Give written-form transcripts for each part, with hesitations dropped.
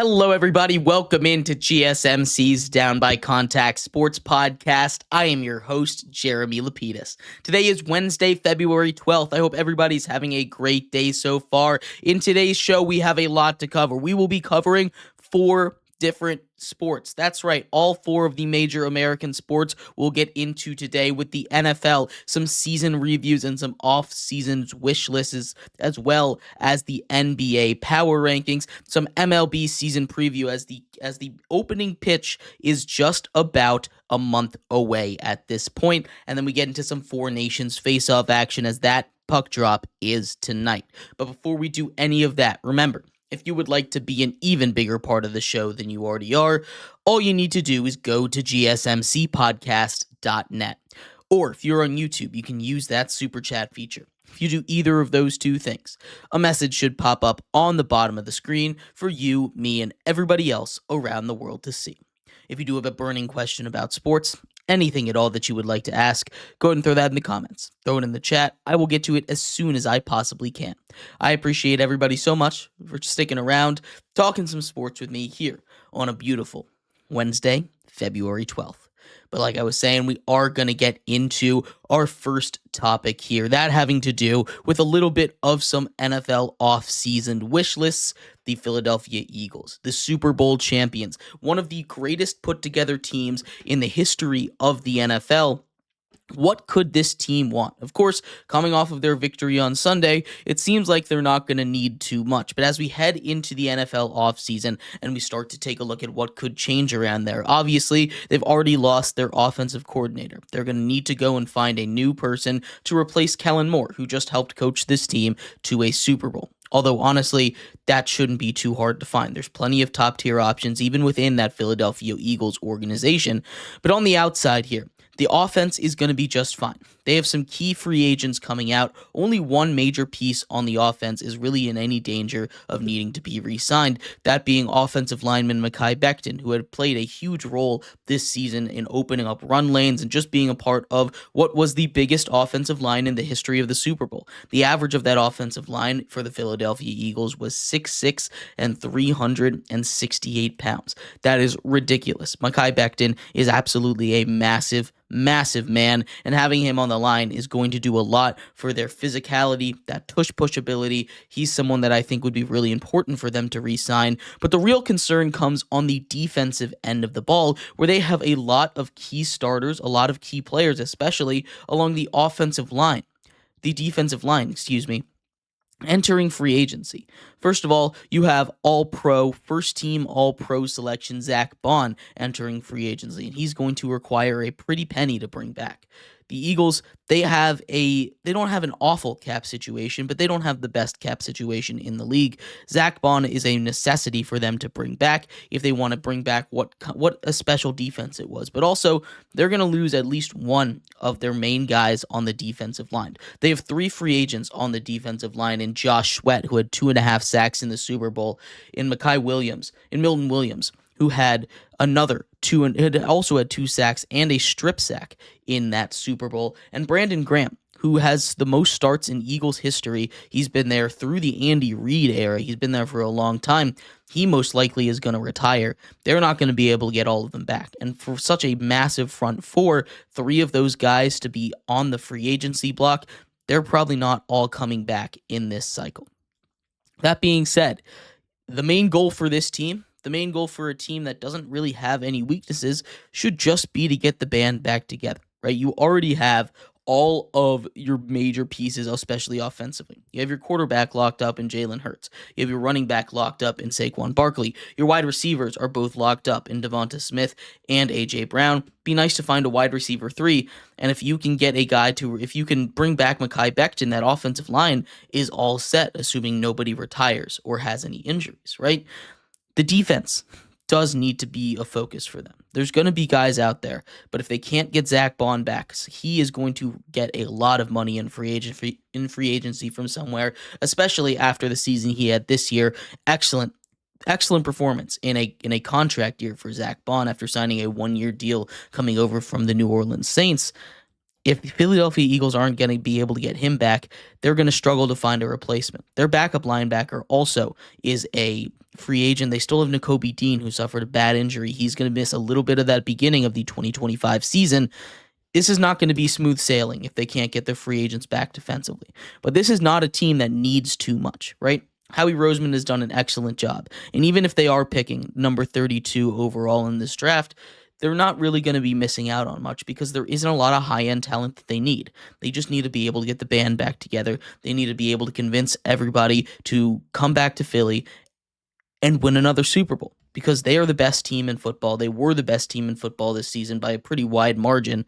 Hello, everybody. Welcome into GSMC's Down by Contact Sports Podcast. I am your host, Jeremy Lapidus. Today is Wednesday, February 12th. I hope everybody's having a great day so far. In today's show, we have a lot to cover. We will be covering 4 different sports. That's right. All 4 of the major American sports we'll get into today, with the NFL, some season reviews, and some off-season wish lists, as well as the NBA power rankings, some MLB season preview as the opening pitch is just about a month away at this point. And then we get into some 4 nations face-off action, as that puck drop is tonight. But before we do any of that, remember, if you would like to be an even bigger part of the show than you already are, all you need to do is go to gsmcpodcast.net. Or if you're on YouTube, you can use that super chat feature. If you do either of those 2 things, a message should pop up on the bottom of the screen for you, me, and everybody else around the world to see. If you do have a burning question about sports, anything at all that you would like to ask, go ahead and throw that in the comments. Throw it in the chat. I will get to it as soon as I possibly can. I appreciate everybody so much for sticking around, talking some sports with me here on a beautiful Wednesday, February 12th. But like I was saying, we are going to get into our first topic here, that having to do with a little bit of some NFL off-season wish lists. The Philadelphia Eagles, the Super Bowl champions, one of the greatest put-together teams in the history of the NFL. What could this team want? Of course, coming off of their victory on Sunday, it seems like they're not going to need too much. But as we head into the NFL offseason and we start to take a look at what could change around there, obviously, they've already lost their offensive coordinator. They're going to need to go and find a new person to replace Kellen Moore, who just helped coach this team to a Super Bowl. Although, honestly, that shouldn't be too hard to find. There's plenty of top-tier options even within that Philadelphia Eagles organization. But on the outside here, the offense is going to be just fine. They have some key free agents coming out. Only one major piece on the offense is really in any danger of needing to be re-signed, that being offensive lineman Mekhi Becton, who had played a huge role this season in opening up run lanes and just being a part of what was the biggest offensive line in the history of the Super Bowl. The average of that offensive line for the Philadelphia Eagles was 6'6" and 368 pounds. That is ridiculous. Mekhi Becton is absolutely a massive man, and having him on the line is going to do a lot for their physicality, that push ability. He's someone that I think would be really important for them to re-sign. But the real concern comes on the defensive end of the ball, where they have a lot of key starters, a lot of key players, especially along the defensive line, entering free agency. First of all, you have first-team All-Pro selection Zach Bond entering free agency, and he's going to require a pretty penny to bring back. The Eagles, they don't have an awful cap situation, but they don't have the best cap situation in the league. Zach Bond is a necessity for them to bring back if they want to bring back what a special defense it was. But also, they're going to lose at least one of their main guys on the defensive line. They have 3 free agents on the defensive line in Josh Sweat, who had 2.5 sacks in the Super Bowl, in Milton Williams, who had also had 2 sacks and a strip sack in that Super Bowl, and Brandon Graham, who has the most starts in Eagles history. He's been there through the Andy Reid era. He's been there for a long time. He most likely is going to retire. They're not going to be able to get all of them back. And for such a massive front 4, 3 of those guys to be on the free agency block, they're probably not all coming back in this cycle. That being said, the main goal for this team, the main goal for a team that doesn't really have any weaknesses, should just be to get the band back together, right? You already have all of your major pieces, especially offensively. You have your quarterback locked up in Jalen Hurts. You have your running back locked up in Saquon Barkley. Your wide receivers are both locked up in Devonta Smith and A.J. Brown. Be nice to find a wide receiver 3, and if you can get if you can bring back Mekhi Becton, that offensive line is all set, assuming nobody retires or has any injuries, right? The defense does need to be a focus for them. There's going to be guys out there, but if they can't get Zach Bond back, he is going to get a lot of money in free agency from somewhere, especially after the season he had this year. Excellent performance in a contract year for Zach Bond after signing a 1-year deal coming over from the New Orleans Saints. If the Philadelphia Eagles aren't going to be able to get him back, they're going to struggle to find a replacement. Their backup linebacker also is a free agent. They still have Nakobe Dean, who suffered a bad injury. He's going to miss a little bit of that beginning of the 2025 season. This is not going to be smooth sailing if they can't get their free agents back defensively. But this is not a team that needs too much, right? Howie Roseman has done an excellent job. And even if they are picking number 32 overall in this draft, they're not really going to be missing out on much because there isn't a lot of high-end talent that they need. They just need to be able to get the band back together. They need to be able to convince everybody to come back to Philly and win another Super Bowl because they are the best team in football. They were the best team in football this season by a pretty wide margin.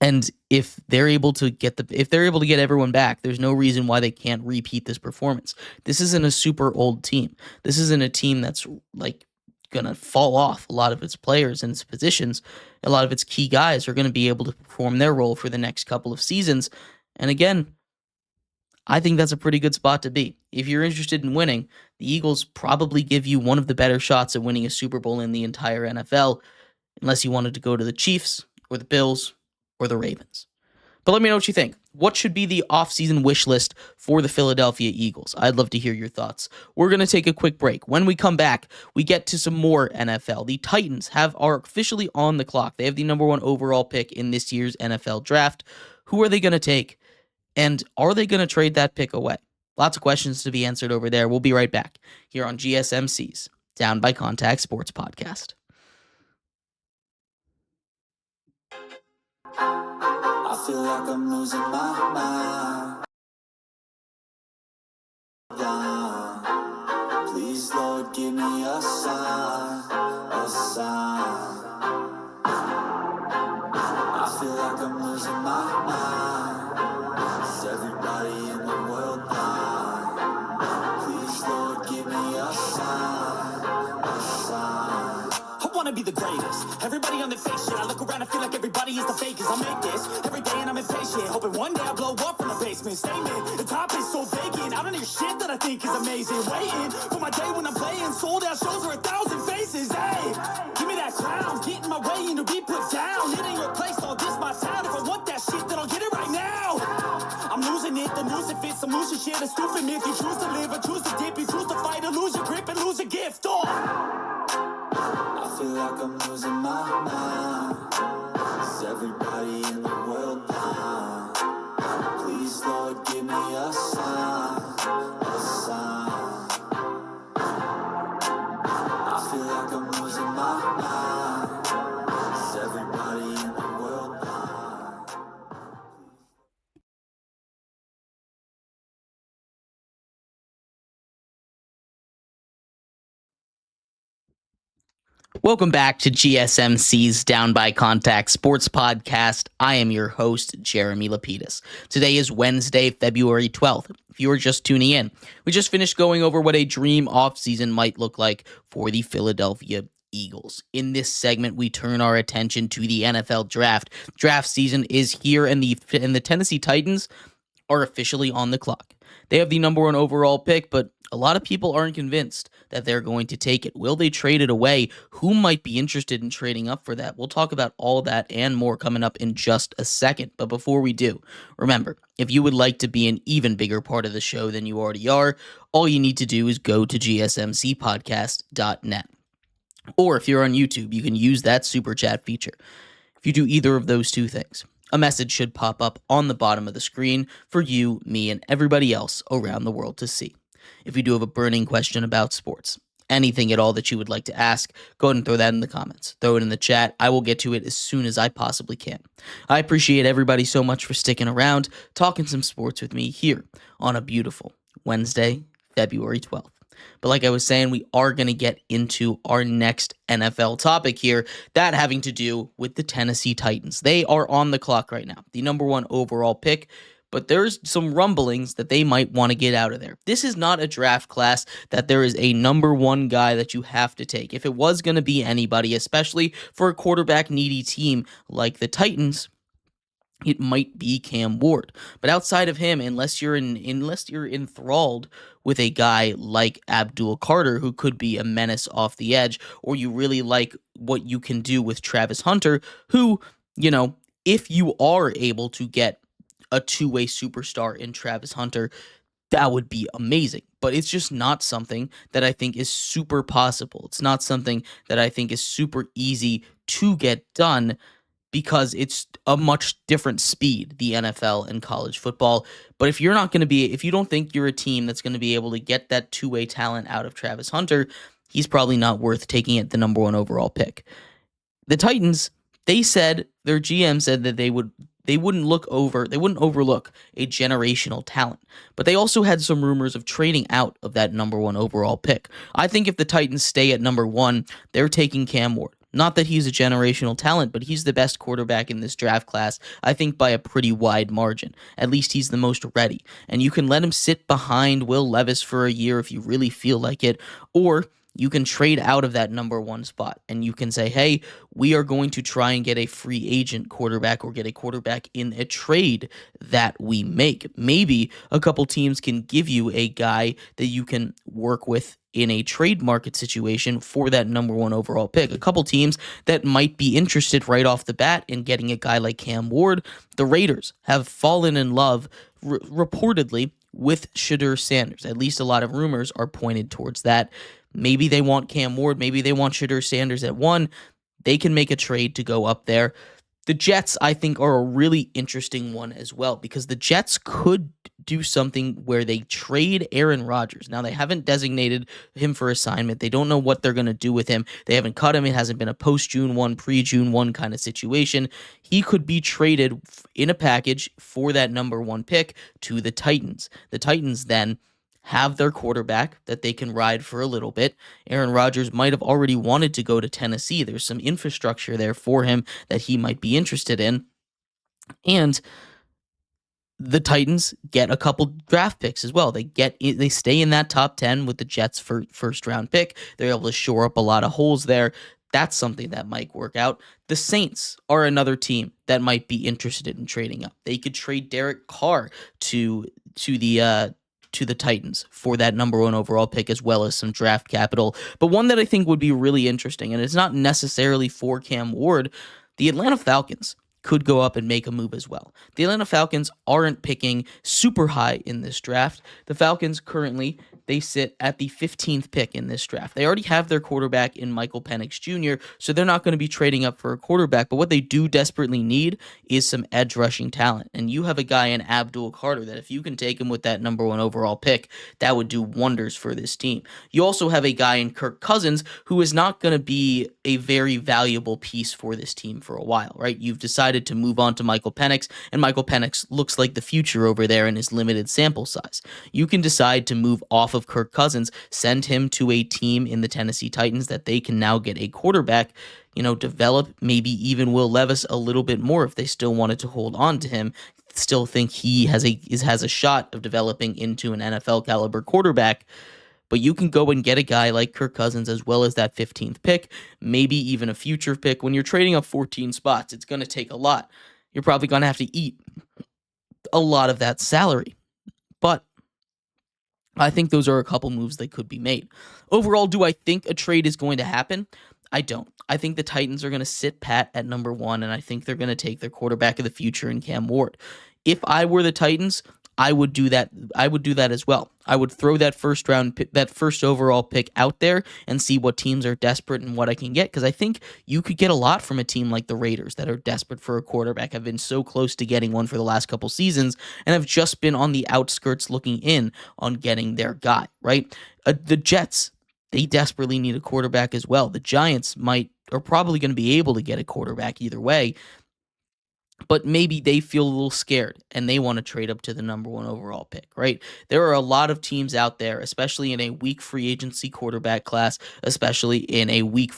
And if they're able to get everyone back, there's no reason why they can't repeat this performance. This isn't a super old team. This isn't a team that's like gonna fall off. A lot of its players and its positions, a lot of its key guys are gonna be able to perform their role for the next couple of seasons. And again, I think that's a pretty good spot to be. If you're interested in winning, the Eagles probably give you one of the better shots at winning a Super Bowl in the entire NFL, unless you wanted to go to the Chiefs or the Bills or the Ravens. But let me know what you think. What should be the offseason wish list for the Philadelphia Eagles? I'd love to hear your thoughts. We're going to take a quick break. When we come back, we get to some more NFL. The Titans are officially on the clock. They have the number 1 overall pick in this year's NFL draft. Who are they going to take? And are they going to trade that pick away? Lots of questions to be answered over there. We'll be right back here on GSMC's Down by Contact Sports Podcast. I feel like I'm losing my mind. Please, Lord, give me a sign, a sign. I feel like I'm losing my mind. Is everybody in the world blind? Please, Lord, give me a sign, a sign. I wanna be the greatest. Everybody on the fake shit. I look around and feel like everybody is the fakest. I make this every day and I'm impatient. Hoping one day I blow up from the basement. Statement, the top is so vacant. I don't hear shit that I think is amazing. Waiting for my day when I'm playing. Sold out shows for 1,000 faces. Hey, give me that crown. Get in my way and to be put down. It ain't your place, all this my town. If I want that shit, then I'll get it right now. I'm losing it, the noose it fits. I'm losing shit, a stupid myth. You choose to live or choose to dip. You choose to fight or lose your grip and lose a gift. I feel like I'm losing my mind. Is everybody in the world blind? Please, Lord, give me a sign, a sign. I feel like I'm losing my mind. Is everybody in the world blind? Welcome back to GSMC's Down by Contact Sports Podcast. I am your host, Jeremy Lapidus. Today is Wednesday, February 12th. If you are just tuning in, we just finished going over what a dream offseason might look like for the Philadelphia Eagles. In this segment, we turn our attention to the NFL draft. Draft season is here, and the Tennessee Titans are officially on the clock. They have the number 1 overall pick, but a lot of people aren't convinced that they're going to take it. Will they trade it away? Who might be interested in trading up for that? We'll talk about all that and more coming up in just a second. But before we do, remember, if you would like to be an even bigger part of the show than you already are, all you need to do is go to gsmcpodcast.net. Or if you're on YouTube, you can use that super chat feature. If you do either of those two things, a message should pop up on the bottom of the screen for you, me, and everybody else around the world to see. If you do have a burning question about sports, anything at all that you would like to ask, go ahead and throw that in the comments. Throw it in the chat. I will get to it as soon as I possibly can. I appreciate everybody so much for sticking around, talking some sports with me here on a beautiful Wednesday, February 12th. But like I was saying, we are going to get into our next NFL topic here, that having to do with the Tennessee Titans. They are on the clock right now, the number 1 overall pick, but there's some rumblings that they might want to get out of there. This is not a draft class that there is a number 1 guy that you have to take. If it was going to be anybody, especially for a quarterback-needy team like the Titans, it might be Cam Ward. But outside of him, unless you're enthralled with a guy like Abdul Carter, who could be a menace off the edge, or you really like what you can do with Travis Hunter, who, if you are able to get a two-way superstar in Travis Hunter, that would be amazing. But it's just not something that I think is super possible. It's not something that I think is super easy to get done because it's a much different speed, the NFL and college football. But if you're not going to be, if you don't think you're a team that's going to be able to get that two-way talent out of Travis Hunter, he's probably not worth taking it the number one overall pick. The Titans, they said, their GM said that they wouldn't overlook a generational talent. But they also had some rumors of trading out of that number one overall pick. I think if the Titans stay at number one, they're taking Cam Ward. Not that he's a generational talent, but he's the best quarterback in this draft class, I think by a pretty wide margin. At least he's the most ready. And you can let him sit behind Will Levis for a year if you really feel like it, or you can trade out of that number one spot and you can say, hey, we are going to try and get a free agent quarterback or get a quarterback in a trade that we make. Maybe a couple teams can give you a guy that you can work with in a trade market situation for that number one overall pick. A couple teams that might be interested right off the bat in getting a guy like Cam Ward. The Raiders have fallen in love, reportedly, with Shedeur Sanders. At least a lot of rumors are pointed towards that. Maybe they want Cam Ward. Maybe they want Shedeur Sanders at one. They can make a trade to go up there. The Jets, I think, are a really interesting one as well because the Jets could do something where they trade Aaron Rodgers. Now, they haven't designated him for assignment. They don't know what they're going to do with him. They haven't cut him. It hasn't been a post-June 1, pre-June 1 kind of situation. He could be traded in a package for that number one pick to the Titans. The Titans then have their quarterback that they can ride for a little bit. Aaron Rodgers might have already wanted to go to Tennessee. There's some infrastructure there for him that he might be interested in. And the Titans get a couple draft picks as well. They stay in that top 10 with the Jets for first round pick. They're able to shore up a lot of holes there. That's something that might work out. The Saints are another team that might be interested in trading up. They could trade Derek Carr to the Titans for that number one overall pick as well as some draft capital. But one that I think would be really interesting, and it's not necessarily for Cam Ward, the Atlanta Falcons could go up and make a move as well. The Atlanta Falcons aren't picking super high in this draft. The Falcons currently, they sit at the 15th pick in this draft. They already have their quarterback in Michael Penix Jr., so they're not going to be trading up for a quarterback, but what they do desperately need is some edge rushing talent. And you have a guy in Abdul Carter that if you can take him with that number one overall pick, that would do wonders for this team. You also have a guy in Kirk Cousins who is not going to be a very valuable piece for this team for a while, right? You've decided to move on to Michael Penix, and Michael Penix looks like the future over there in his limited sample size. You can decide to move off of Kirk Cousins, send him to a team in the Tennessee Titans that they can now get a quarterback, develop maybe even Will Levis a little bit more if they still wanted to hold on to him. Still think he has a shot of developing into an NFL caliber quarterback. But you can go and get a guy like Kirk Cousins as well as that 15th pick, maybe even a future pick. When you're trading up 14 spots, it's going to take a lot. You're probably going to have to eat a lot of that salary. But I think those are a couple moves that could be made. Overall, do I think a trade is going to happen? I don't. I think the Titans are going to sit pat at number one, and I think they're going to take their quarterback of the future in Cam Ward. If I were the Titans, I would do that. I would do that as well. I would throw that first overall pick out there and see what teams are desperate and what I can get, because I think you could get a lot from a team like the Raiders that are desperate for a quarterback. Have been so close to getting one for the last couple seasons and have just been on the outskirts looking in on getting their guy, right? The Jets, they desperately need a quarterback as well. The Giants are probably going to be able to get a quarterback either way, but maybe they feel a little scared and they want to trade up to the number one overall pick, right? There are a lot of teams out there, especially in a weak free agency quarterback class, especially in a weak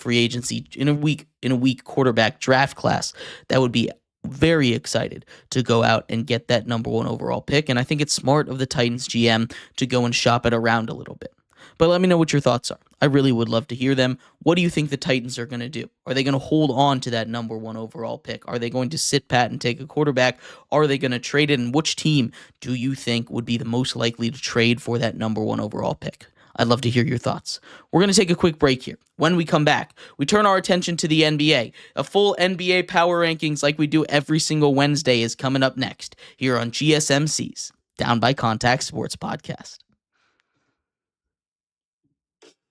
quarterback draft class, that would be very excited to go out and get that number one overall pick. And I think it's smart of the Titans GM to go and shop it around a little bit. But let me know what your thoughts are. I really would love to hear them. What do you think the Titans are going to do? Are they going to hold on to that number one overall pick? Are they going to sit pat and take a quarterback? Are they going to trade it? And which team do you think would be the most likely to trade for that number one overall pick? I'd love to hear your thoughts. We're going to take a quick break here. When we come back, we turn our attention to the NBA. A full NBA power rankings like we do every single Wednesday is coming up next here on GSMC's Down by Contact Sports Podcast.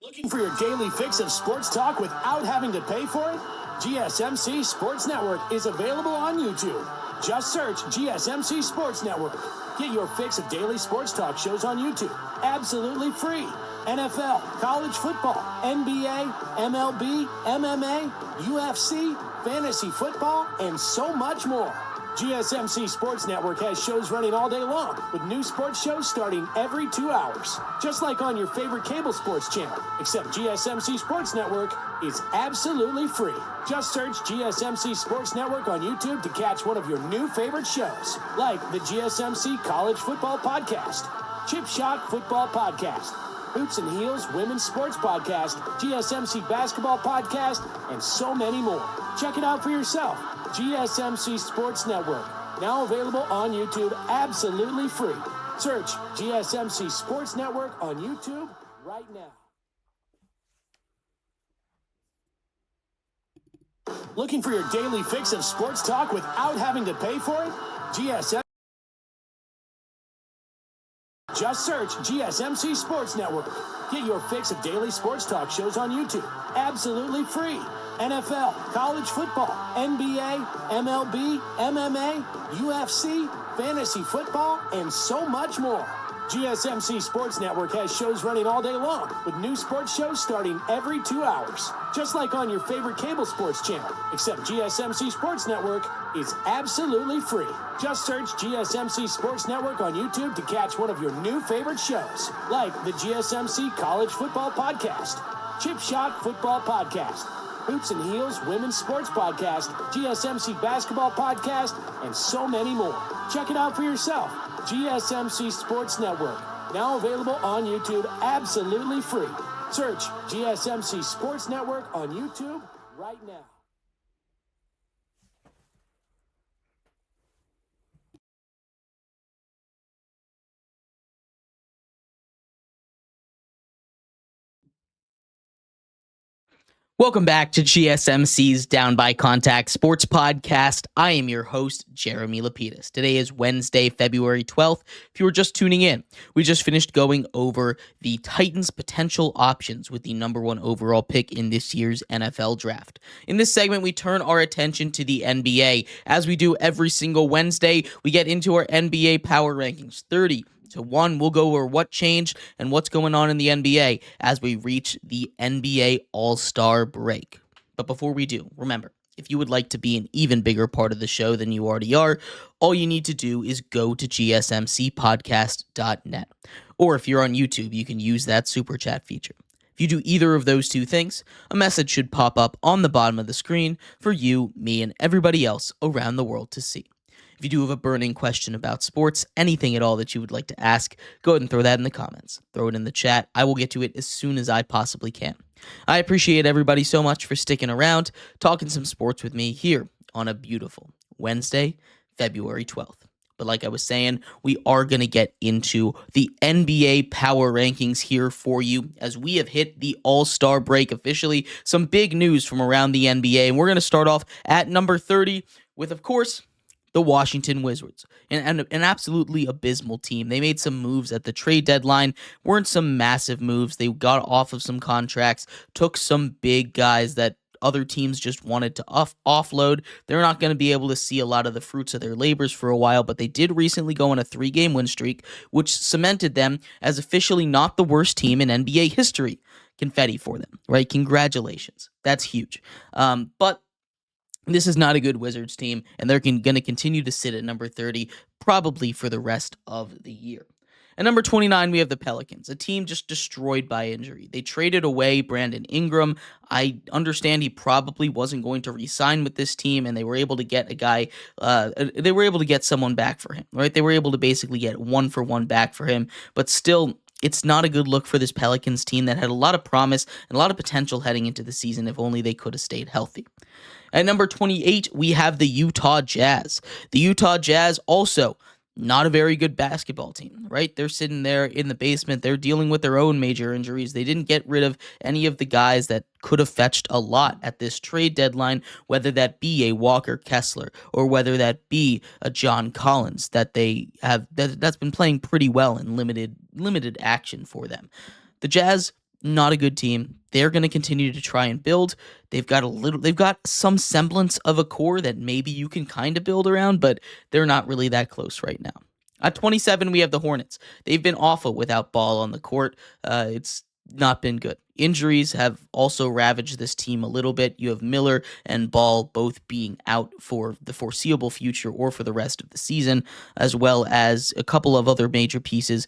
Looking for your daily fix of sports talk without having to pay for it? GSMC Sports Network is available on YouTube. Just search GSMC Sports Network. Get your fix of daily sports talk shows on YouTube, absolutely free. NFL, college football, NBA, MLB, MMA, UFC, fantasy football, and so much more. GSMC Sports Network has shows running all day long, with new sports shows starting every 2 hours. Just like on your favorite cable sports channel, except GSMC Sports Network is absolutely free. Just search GSMC Sports Network on YouTube to catch one of your new favorite shows, like the GSMC College Football Podcast, Chip Shot Football Podcast, Hoops and Heels Women's Sports Podcast, GSMC Basketball Podcast, and so many more. Check it out for yourself. GSMC Sports Network, now available on YouTube absolutely free. Search GSMC Sports Network on YouTube right now. Looking for your daily fix of sports talk without having to pay for it? Just search GSMC Sports Network. Get your fix of daily sports talk shows on YouTube, absolutely free. NFL, college football, NBA, MLB, MMA, UFC, fantasy football, and so much more. GSMC Sports Network has shows running all day long, with new sports shows starting every 2 hours. Just like on your favorite cable sports channel, except GSMC Sports Network is absolutely free. Just search GSMC Sports Network on YouTube to catch one of your new favorite shows, like the GSMC College Football Podcast, Chip Shot Football Podcast, Hoops and Heels Women's Sports Podcast, GSMC Basketball Podcast, and so many more. Check it out for yourself. GSMC Sports Network, now available on YouTube absolutely free. Search GSMC Sports Network on YouTube right now. Welcome back to GSMC's Down by Contact Sports Podcast. I am your host, Jeremy Lapidus. Today is Wednesday, February 12th. If you were just tuning in, we just finished going over the Titans' potential options with the number one overall pick in this year's NFL draft. In this segment, we turn our attention to the NBA. As we do every single Wednesday, we get into our NBA power rankings, 30 to 1. We'll go over what changed and what's going on in the NBA as we reach the NBA All-Star break. But before we do, remember, if you would like to be an even bigger part of the show than you already are, all you need to do is go to gsmcpodcast.net. Or if you're on YouTube, you can use that super chat feature. If you do either of those two things, a message should pop up on the bottom of the screen for you, me, and everybody else around the world to see. If you do have a burning question about sports, anything at all that you would like to ask, go ahead and throw that in the comments. Throw it in the chat. I will get to it as soon as I possibly can. I appreciate everybody so much for sticking around, talking some sports with me here on a beautiful Wednesday, February 12th. But like I was saying, we are going to get into the NBA power rankings here for you as we have hit the All-Star break officially. Some big news from around the NBA, and we're going to start off at number 30 with, of course, the Washington Wizards, an absolutely abysmal team. They made some moves at the trade deadline, weren't some massive moves. They got off of some contracts, took some big guys that other teams just wanted to offload. They're not going to be able to see a lot of the fruits of their labors for a while, but they did recently go on a 3-game win streak, which cemented them as officially not the worst team in NBA history. Confetti for them, right? Congratulations. That's huge. But this is not a good Wizards team, and they're going to continue to sit at number 30 probably for the rest of the year. At number 29, we have the Pelicans, a team just destroyed by injury. They traded away Brandon Ingram. I understand he probably wasn't going to re-sign with this team, and they were able to get a guy, they were able to get someone back for him, right? They were able to basically get 1-for-1 back for him, but still, it's not a good look for this Pelicans team that had a lot of promise and a lot of potential heading into the season if only they could have stayed healthy. At number 28, we have the Utah Jazz. The Utah Jazz also not a very good basketball team, right? They're sitting there in the basement. They're dealing with their own major injuries. They didn't get rid of any of the guys that could have fetched a lot at this trade deadline, whether that be a Walker Kessler or whether that be a John Collins that they have that's been playing pretty well in limited action for them. The Jazz, not a good team. They're going to continue to try and build. They've got some semblance of a core that maybe you can kind of build around, but they're not really that close right now. At 27, we have the Hornets. They've been awful without Ball on the court. It's not been good. Injuries have also ravaged this team a little bit. You have Miller and Ball both being out for the foreseeable future or for the rest of the season, as well as a couple of other major pieces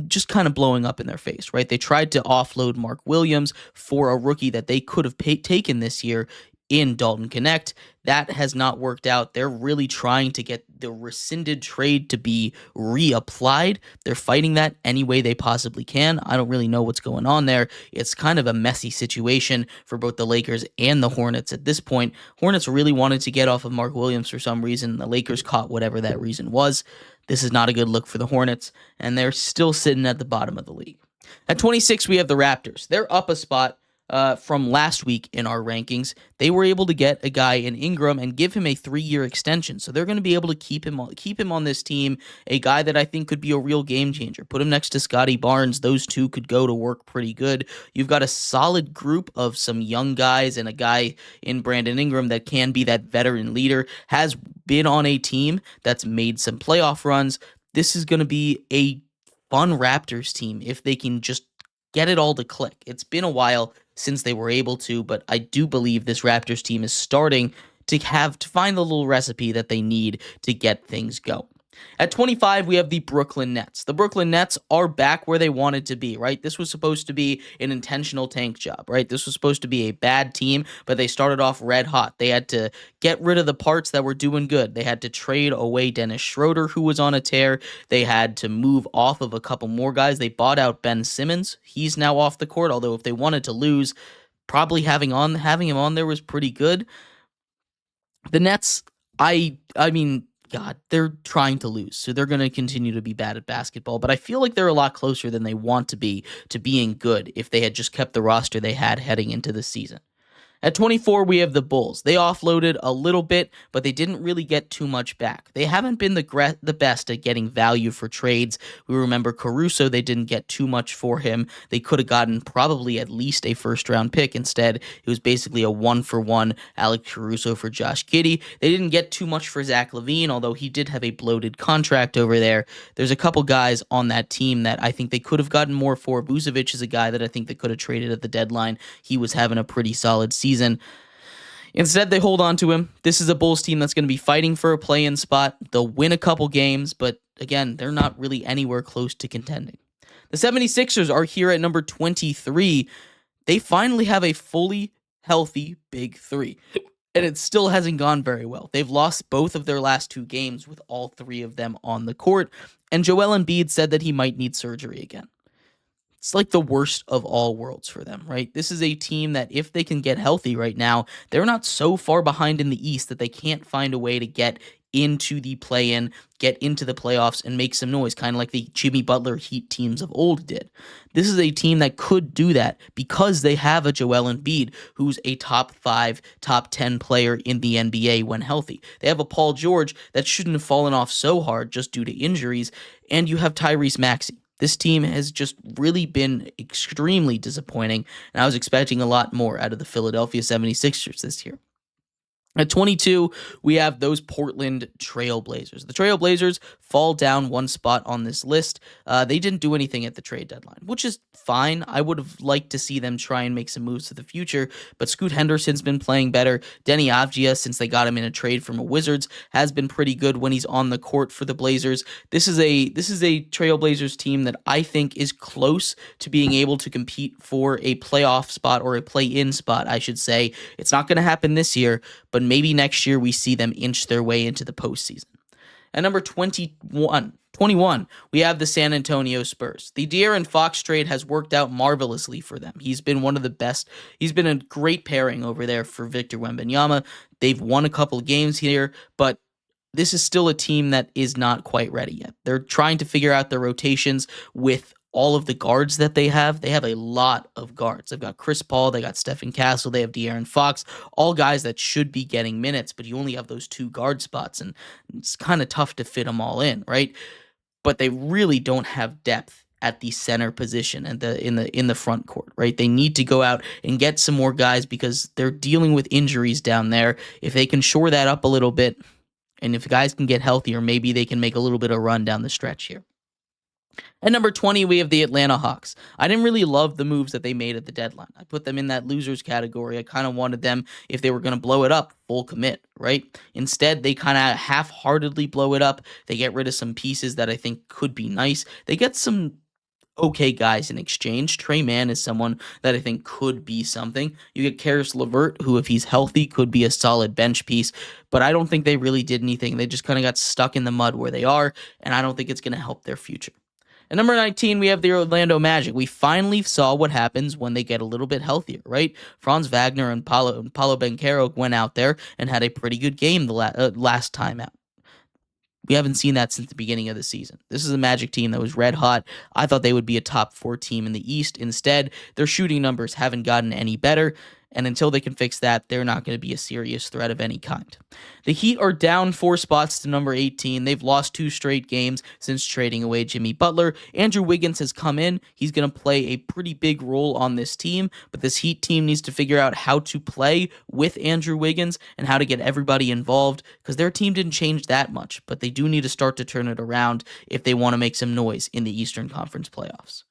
just kind of blowing up in their face, right? They tried to offload Mark Williams for a rookie that they could have taken this year in Dalton Connect. That has not worked out. They're really trying to get the rescinded trade to be reapplied. They're fighting that any way they possibly can. I don't really know what's going on there. It's kind of a messy situation for both the Lakers and the Hornets at this point. Hornets really wanted to get off of Mark Williams for some reason. The Lakers caught whatever that reason was. This is not a good look for the Hornets, and they're still sitting at the bottom of the league. At 26, we have the Raptors. They're up a spot from last week in our rankings. They were able to get a guy in Ingram and give him a 3-year extension, so they're going to be able to keep him on this team, a guy that I think could be a real game changer. Put him next to Scotty Barnes. Those two could go to work pretty good. You've got a solid group of some young guys and a guy in Brandon Ingram that can be that veteran leader, has been on a team that's made some playoff runs. This is going to be a fun Raptors team if they can just get it all to click. It's been a while since they were able to, but I do believe this Raptors team is starting to find the little recipe that they need to get things going. At 25, we have the Brooklyn Nets. The Brooklyn Nets are back where they wanted to be, right? This was supposed to be an intentional tank job, right? This was supposed to be a bad team, but they started off red hot. They had to get rid of the parts that were doing good. They had to trade away Dennis Schroeder, who was on a tear. They had to move off of a couple more guys. They bought out Ben Simmons. He's now off the court, although if they wanted to lose, probably having him on there was pretty good. The Nets, I mean, God, they're trying to lose, so they're going to continue to be bad at basketball, but I feel like they're a lot closer than they want to be to being good if they had just kept the roster they had heading into the season. At 24, we have the Bulls. They offloaded a little bit, but they didn't really get too much back. They haven't been the best at getting value for trades. We remember Caruso, they didn't get too much for him. They could have gotten probably at least a first-round pick. Instead, it was basically a one-for-one Alex Caruso for Josh Giddey. They didn't get too much for Zach LaVine, although he did have a bloated contract over there. There's a couple guys on that team that I think they could have gotten more for. Vucevic is a guy that I think they could have traded at the deadline. He was having a pretty solid season. Instead, they hold on to him. This is a Bulls team that's going to be fighting for a play-in spot. They'll win a couple games, but again, they're not really anywhere close to contending. The 76ers are here at number 23. They finally have a fully healthy big three, and it still hasn't gone very well. They've lost both of their last 2 games with all 3 of them on the court, and Joel Embiid said that he might need surgery again. It's like the worst of all worlds for them, right? This is a team that if they can get healthy right now, they're not so far behind in the East that they can't find a way to get into the play-in, get into the playoffs, and make some noise, kind of like the Jimmy Butler Heat teams of old did. This is a team that could do that because they have a Joel Embiid, who's a top 5, top 10 player in the NBA when healthy. They have a Paul George that shouldn't have fallen off so hard just due to injuries, and you have Tyrese Maxey. This team has just really been extremely disappointing, and I was expecting a lot more out of the Philadelphia 76ers this year. At 22, we have those Portland Trail Blazers. The Trail Blazers fall down one spot on this list. They didn't do anything at the trade deadline, which is fine. I would have liked to see them try and make some moves to the future, but Scoot Henderson's been playing better. Denny Avdija, since they got him in a trade from the Wizards, has been pretty good when he's on the court for the Blazers. This is a Trail Blazers team that I think is close to being able to compete for a playoff spot, or a play-in spot, I should say. It's not going to happen this year, but maybe next year we see them inch their way into the postseason. At number 21, we have the San Antonio Spurs. The De'Aaron Fox trade has worked out marvelously for them. He's been one of the best. He's been a great pairing over there for Victor Wembanyama. They've won a couple of games here, but this is still a team that is not quite ready yet. They're trying to figure out their rotations with all of the guards that they have. They have a lot of guards. They've got Chris Paul, they got Stephen Castle, they have De'Aaron Fox, all guys that should be getting minutes, but you only have those 2 guard spots, and it's kind of tough to fit them all in, right? But they really don't have depth at the center position and in the front court, right? They need to go out and get some more guys because they're dealing with injuries down there. If they can shore that up a little bit, and if guys can get healthier, maybe they can make a little bit of run down the stretch here. At number 20, we have the Atlanta Hawks. I didn't really love the moves that they made at the deadline. I put them in that losers category. I kind of wanted them, if they were going to blow it up, full commit, right? Instead, they kind of half-heartedly blow it up. They get rid of some pieces that I think could be nice. They get some okay guys in exchange. Trey Mann is someone that I think could be something. You get Karis LeVert, who, if he's healthy, could be a solid bench piece, but I don't think they really did anything. They just kind of got stuck in the mud where they are, and I don't think it's going to help their future. At number 19, we have the Orlando Magic. We finally saw what happens when they get a little bit healthier, right? Franz Wagner and Paulo Banchero went out there and had a pretty good game the last time out. We haven't seen that since the beginning of the season. This is a Magic team that was red hot. I thought they would be a top 4 team in the East. Instead, their shooting numbers haven't gotten any better, and until they can fix that, they're not going to be a serious threat of any kind. The Heat are down 4 spots to number 18. They've lost 2 straight games since trading away Jimmy Butler. Andrew Wiggins has come in. He's going to play a pretty big role on this team, but this Heat team needs to figure out how to play with Andrew Wiggins and how to get everybody involved, because their team didn't change that much, but they do need to start to turn it around if they want to make some noise in the Eastern Conference playoffs.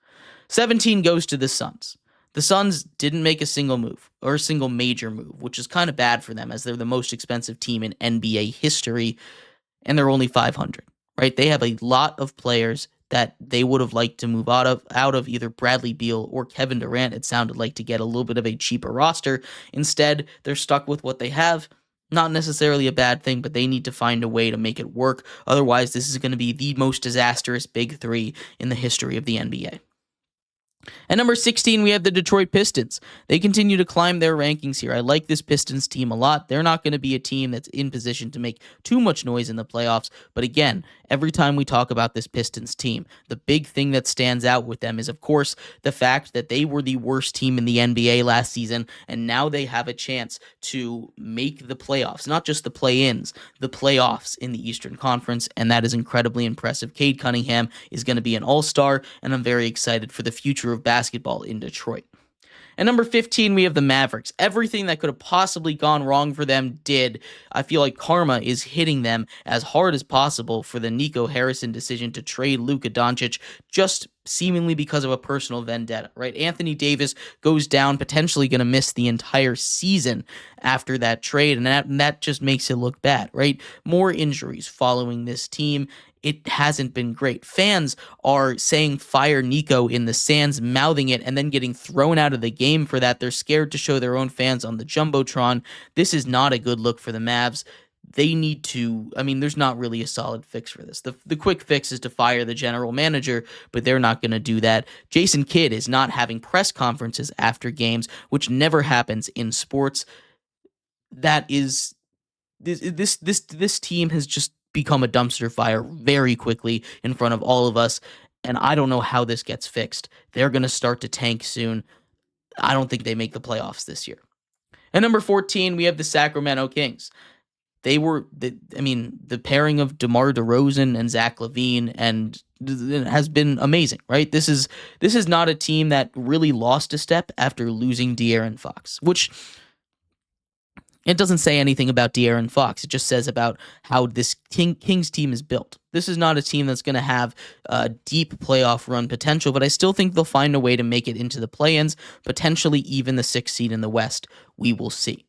17 goes to the Suns. The Suns didn't make a single move, or a single major move, which is kind of bad for them as they're the most expensive team in NBA history, and they're only 500, right? They have a lot of players that they would have liked to move out of either Bradley Beal or Kevin Durant, it sounded like, to get a little bit of a cheaper roster. Instead, they're stuck with what they have. Not necessarily a bad thing, but they need to find a way to make it work. Otherwise, this is going to be the most disastrous big 3 in the history of the NBA. At number 16, we have the Detroit Pistons. They continue to climb their rankings here. I like this Pistons team a lot. They're not going to be a team that's in position to make too much noise in the playoffs. But again, every time we talk about this Pistons team, the big thing that stands out with them is, of course, the fact that they were the worst team in the NBA last season, and now they have a chance to make the playoffs. Not just the play-ins, the playoffs in the Eastern Conference, and that is incredibly impressive. Cade Cunningham is going to be an all-star, and I'm very excited for the future of basketball in Detroit. At number 15, we have the Mavericks. Everything that could have possibly gone wrong for them did. I feel like karma is hitting them as hard as possible for the Nico Harrison decision to trade Luka Doncic, just seemingly because of a personal vendetta, right? Anthony Davis goes down, potentially going to miss the entire season after that trade, and that just makes it look bad, right? More injuries following this team. It hasn't been great. Fans are saying fire Nico in the stands, mouthing it, and then getting thrown out of the game for that. They're scared to show their own fans on the Jumbotron. This is not a good look for the Mavs. They need to, there's not really a solid fix for this. The quick fix is to fire the general manager, but they're not going to do that. Jason Kidd is not having press conferences after games, which never happens in sports. That is, this team has just become a dumpster fire very quickly in front of all of us, and I don't know how this gets fixed. They're going to start to tank soon. I don't think they make the playoffs this year. At number 14, we have the Sacramento Kings. They were, the pairing of DeMar DeRozan and Zach LaVine and has been amazing, right? This is not a team that really lost a step after losing De'Aaron Fox, which it doesn't say anything about De'Aaron Fox. It just says about how this Kings team is built. This is not a team that's going to have deep playoff run potential, but I still think they'll find a way to make it into the play-ins, potentially even the 6th seed in the West. We will see.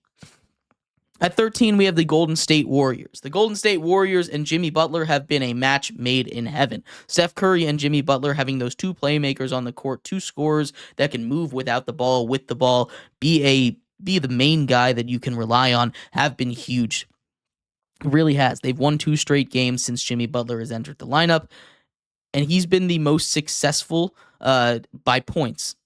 At 13, we have the Golden State Warriors. The Golden State Warriors and Jimmy Butler have been a match made in heaven. Steph Curry and Jimmy Butler having those 2 playmakers on the court, 2 scorers that can move without the ball, with the ball, be the main guy that you can rely on, have been huge. It really has. They've won 2 straight games since Jimmy Butler has entered the lineup, and he's been the most successful by points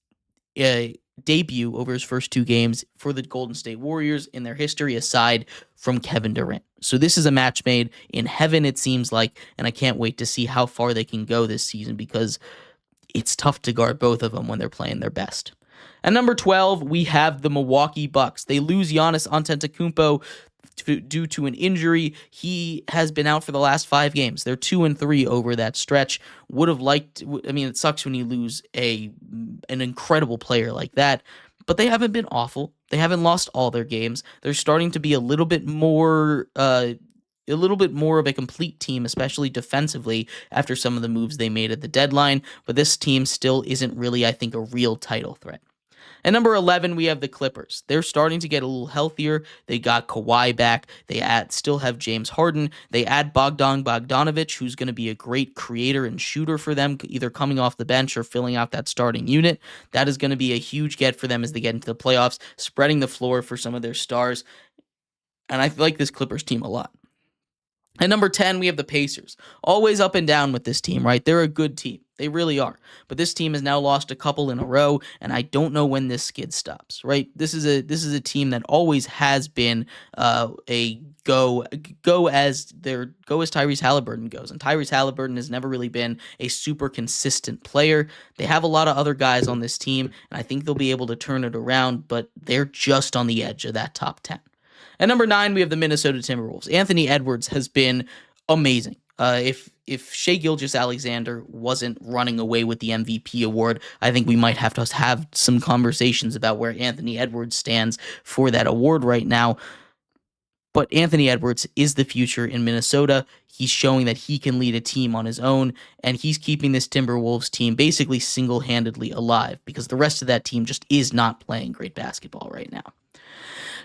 debut over his first 2 games for the Golden State Warriors in their history, aside from Kevin Durant. So this is a match made in heaven, it seems like, and I can't wait to see how far they can go this season because it's tough to guard both of them when they're playing their best. At number 12, we have the Milwaukee Bucks. They lose Giannis Antetokounmpo due to an injury. He has been out for the last 5 games. They're 2-3 over that stretch. Would have liked, I mean, it sucks when you lose an incredible player like that, but they haven't been awful. They haven't lost all their games. They're starting to be a little bit more of a complete team, especially defensively, after some of the moves they made at the deadline. But this team still isn't really, I think, a real title threat. At number 11, we have the Clippers. They're starting to get a little healthier. They got Kawhi back. They still have James Harden. They add Bogdanovich, who's going to be a great creator and shooter for them, either coming off the bench or filling out that starting unit. That is going to be a huge get for them as they get into the playoffs, spreading the floor for some of their stars. And I like this Clippers team a lot. At number 10, we have the Pacers. Always up and down with this team, right? They're a good team. They really are. But this team has now lost a couple in a row, and I don't know when this skid stops, right? This is a team that always has been a go as Tyrese Halliburton goes. And Tyrese Halliburton has never really been a super consistent player. They have a lot of other guys on this team, and I think they'll be able to turn it around, but they're just on the edge of that top 10. At number 9, we have the Minnesota Timberwolves. Anthony Edwards has been amazing. If Shai Gilgeous-Alexander wasn't running away with the MVP award, I think we might have to have some conversations about where Anthony Edwards stands for that award right now. But Anthony Edwards is the future in Minnesota. He's showing that he can lead a team on his own, and he's keeping this Timberwolves team basically single-handedly alive because the rest of that team just is not playing great basketball right now.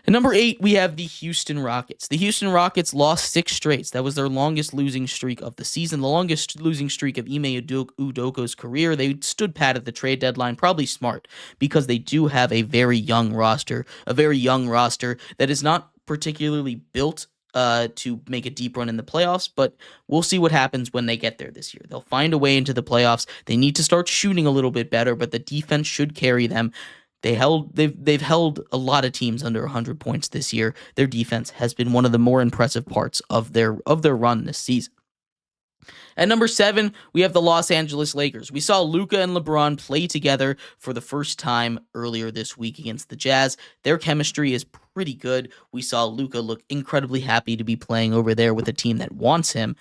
At number 8, we have the Houston Rockets. The Houston Rockets lost 6 straight. That was their longest losing streak of the season, the longest losing streak of Ime Udoka's career. They stood pat at the trade deadline, probably smart, because they do have a very young roster that is not particularly built to make a deep run in the playoffs, but we'll see what happens when they get there this year. They'll find a way into the playoffs. They need to start shooting a little bit better, but the defense should carry them. They've held a lot of teams under 100 points this year. Their defense has been one of the more impressive parts of their run this season. At number 7, we have the Los Angeles Lakers. We saw Luka and LeBron play together for the first time earlier this week against the Jazz. Their chemistry is pretty good. We saw Luka look incredibly happy to be playing over there with a team that wants him.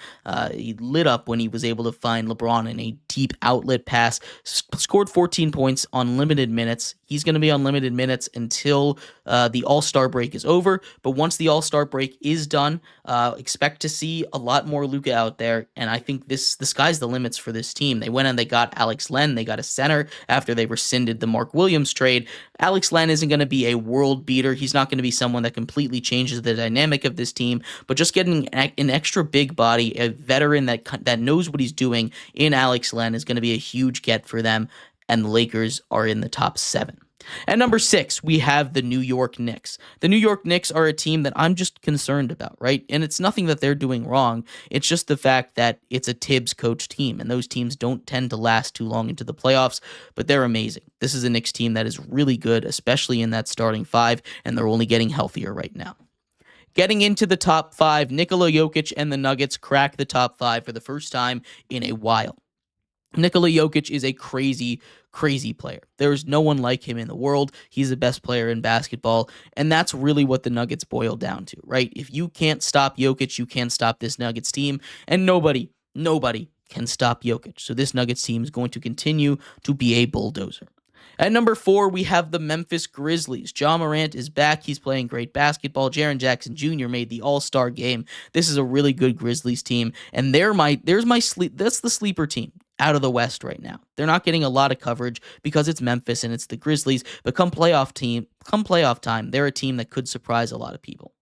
He lit up when he was able to find LeBron in a deep outlet pass, scored 14 points on limited minutes. He's going to be on limited minutes until the All-Star break is over. But once the All-Star break is done, expect to see a lot more Luka out there. And I think the sky's the limits for this team. They went and they got Alex Len. They got a center after they rescinded the Mark Williams trade. Alex Len isn't going to be a world beater. He's not going to be someone that completely changes the dynamic of this team, but just getting an extra big body, a veteran that knows what he's doing in Alex Len is going to be a huge get for them, and the Lakers are in the top 7. At number 6, we have the New York Knicks. The New York Knicks are a team that I'm just concerned about, right? And it's nothing that they're doing wrong. It's just the fact that it's a Tibbs coach team, and those teams don't tend to last too long into the playoffs, but they're amazing. This is a Knicks team that is really good, especially in that starting 5, and they're only getting healthier right now. Getting into the top 5, Nikola Jokic and the Nuggets crack the top 5 for the first time in a while. Nikola Jokic is a crazy player. There is no one like him in the world. He's the best player in basketball, and that's really what the Nuggets boil down to, right? If you can't stop Jokic, you can't stop this Nuggets team, and nobody can stop Jokic. So this Nuggets team is going to continue to be a bulldozer. At number 4, we have the Memphis Grizzlies. Ja Morant is back. He's playing great basketball. Jaren Jackson Jr. made the All-Star game. This is a really good Grizzlies team, and that's the sleeper team out of the West right now. They're not getting a lot of coverage because it's Memphis and it's the Grizzlies, but come playoff time, they're a team that could surprise a lot of people.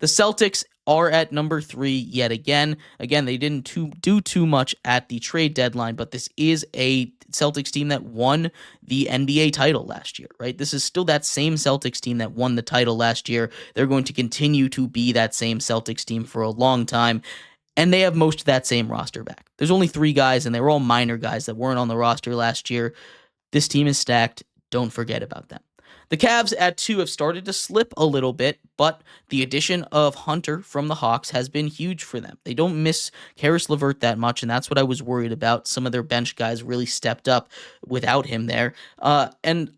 The Celtics are at number 3 yet again. Again, they didn't do too much at the trade deadline, but this is a Celtics team that won the NBA title last year, right? This is still that same Celtics team that won the title last year. They're going to continue to be that same Celtics team for a long time, and they have most of that same roster back. There's only 3 guys, and they were all minor guys that weren't on the roster last year. This team is stacked. Don't forget about them. The Cavs at 2 have started to slip a little bit, but the addition of Hunter from the Hawks has been huge for them. They don't miss Karis LeVert that much, and that's what I was worried about. Some of their bench guys really stepped up without him there. And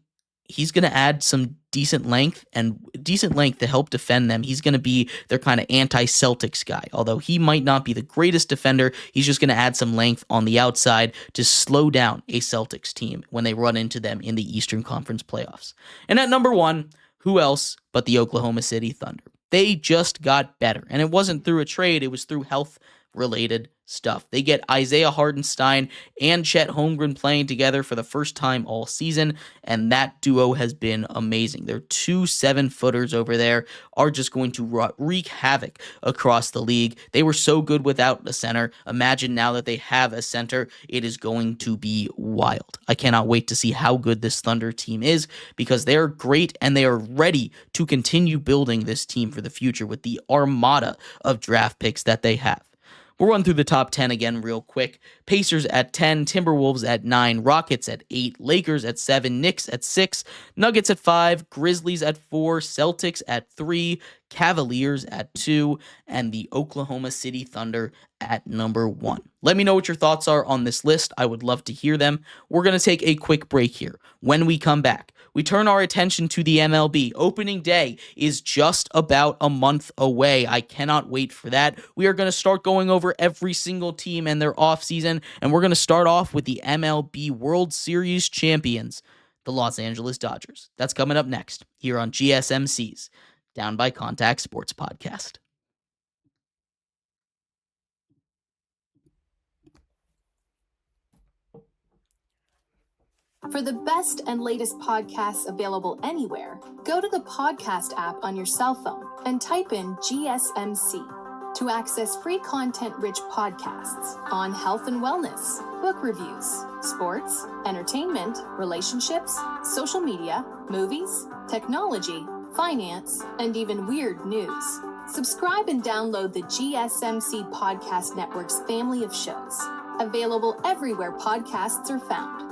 he's going to add some decent length to help defend them. He's going to be their kind of anti-Celtics guy. Although he might not be the greatest defender, he's just going to add some length on the outside to slow down a Celtics team when they run into them in the Eastern Conference playoffs. And at number 1, who else but the Oklahoma City Thunder? They just got better. And it wasn't through a trade, it was through health-related stuff. They get Isaiah Hartenstein and Chet Holmgren playing together for the first time all season, and that duo has been amazing. Their 2 7-footers over there are just going to wreak havoc across the league. They were so good without a center. Imagine now that they have a center, it is going to be wild. I cannot wait to see how good this Thunder team is, because they're great and they are ready to continue building this team for the future with the armada of draft picks that they have. We'll run through the top 10 again real quick. Pacers at 10, Timberwolves at 9, Rockets at 8, Lakers at 7, Knicks at 6, Nuggets at 5, Grizzlies at 4, Celtics at 3, Cavaliers at 2, and the Oklahoma City Thunder at number 1. Let me know what your thoughts are on this list. I would love to hear them. We're going to take a quick break here. When we come back, we turn our attention to the MLB. Opening day is just about a month away. I cannot wait for that. We are going to start going over every single team and their offseason, and we're going to start off with the MLB World Series champions, the Los Angeles Dodgers. That's coming up next here on GSMC's Down by Contact Sports Podcast. For the best and latest podcasts available anywhere, go to the podcast app on your cell phone and type in GSMC to access free content-rich podcasts on health and wellness, book reviews, sports, entertainment, relationships, social media, movies, technology, finance, and even weird news. Subscribe and download the GSMC Podcast Network's family of shows, available everywhere podcasts are found.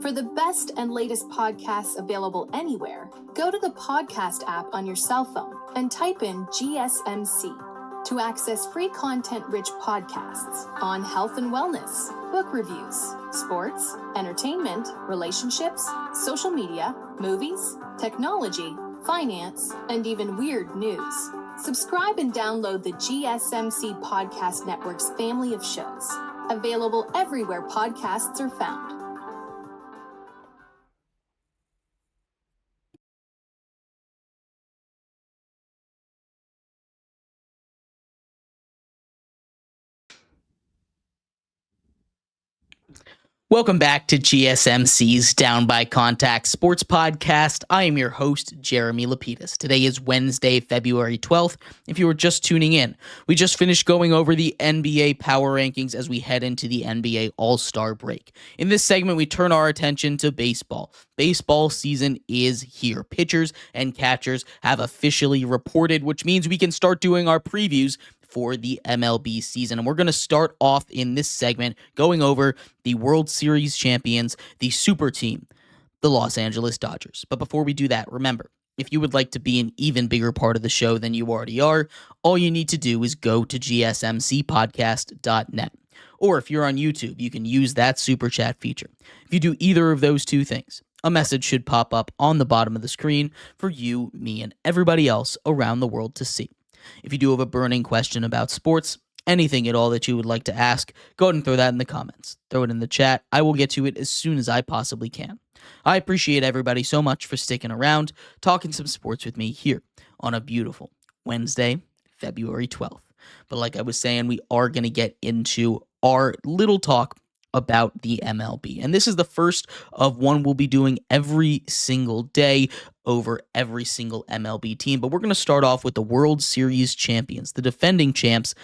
For the best and latest podcasts available anywhere, go to the podcast app on your cell phone and type in GSMC to access free content-rich podcasts on health and wellness, book reviews, sports, entertainment, relationships, social media, movies, technology, finance, and even weird news. Subscribe and download the GSMC Podcast Network's family of shows, available everywhere podcasts are found. Welcome back to GSMC's Down by Contact Sports Podcast. I am your host, Jeremy Lapidus. Today is Wednesday, February 12th. If you were just tuning in, we just finished going over the NBA power rankings as we head into the NBA All-Star break. In this segment, we turn our attention to baseball. Baseball season is here. Pitchers and catchers have officially reported, which means we can start doing our previews for the MLB season. And we're going to start off in this segment going over the World Series champions, the super team, the Los Angeles Dodgers. But before we do that, remember, if you would like to be an even bigger part of the show than you already are, all you need to do is go to gsmcpodcast.net. Or if you're on YouTube, you can use that super chat feature. If you do either of those two things, a message should pop up on the bottom of the screen for you, me, and everybody else around the world to see. If you do have a burning question about sports, anything at all that you would like to ask, go ahead and throw that in the comments. Throw it in the chat. I will get to it as soon as I possibly can. I appreciate everybody so much for sticking around, talking some sports with me here on a beautiful Wednesday, February 12th. But like I was saying, we are going to get into our little talk about the MLB. And this is the first of one we'll be doing every single day over every single MLB team. But we're going to start off with the World Series champions, the defending champs,